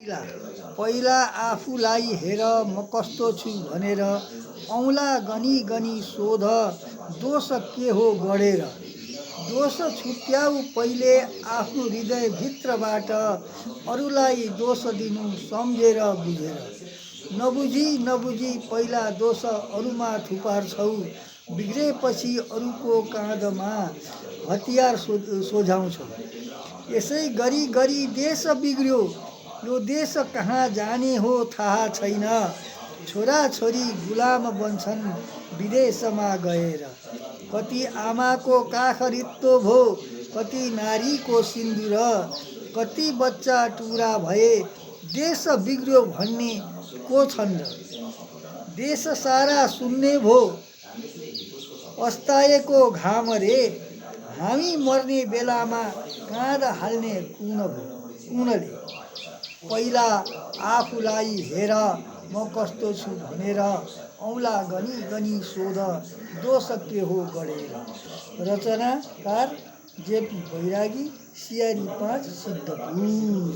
पहिला आफूलाई हेर म कस्तो छु भनेर औँला गनी गनी सोध दोष के हो गढेर। दोष छुट्याऊ पहिले आफ्नो हृदयभित्रबाट, अरूलाई दोष दिनु सम्झेर बुझेर। नबुझी पहिला दोष अरूमा थुपार्छौ, बिग्रेपछि अरूको काँधमा हतियार सोझाउँछौ। यसै गरी देश बिग्रियो, यो देश कहाँ जाने हो थाहा छैन। छोराछोरी गुलाम बन्छन् विदेशमा गएर। कति आमाको काख रित्तो भो, कति नारीको सिन्दुर, कति बच्चा टुरा भए, देश बिग्रियो भन्ने को छन् र। देश सारा सुन्ने भो अस्ताएको घाम रे, हामी मर्ने बेलामा काँध हाल्ने कुनले। पहिला आफूलाई हेर म कस्तो छु भनेर औँला गनी गनी सोध दोष के हो गढेर। रचनाकार जेपी बैरागी, सियारी 5 सिद्धपुर।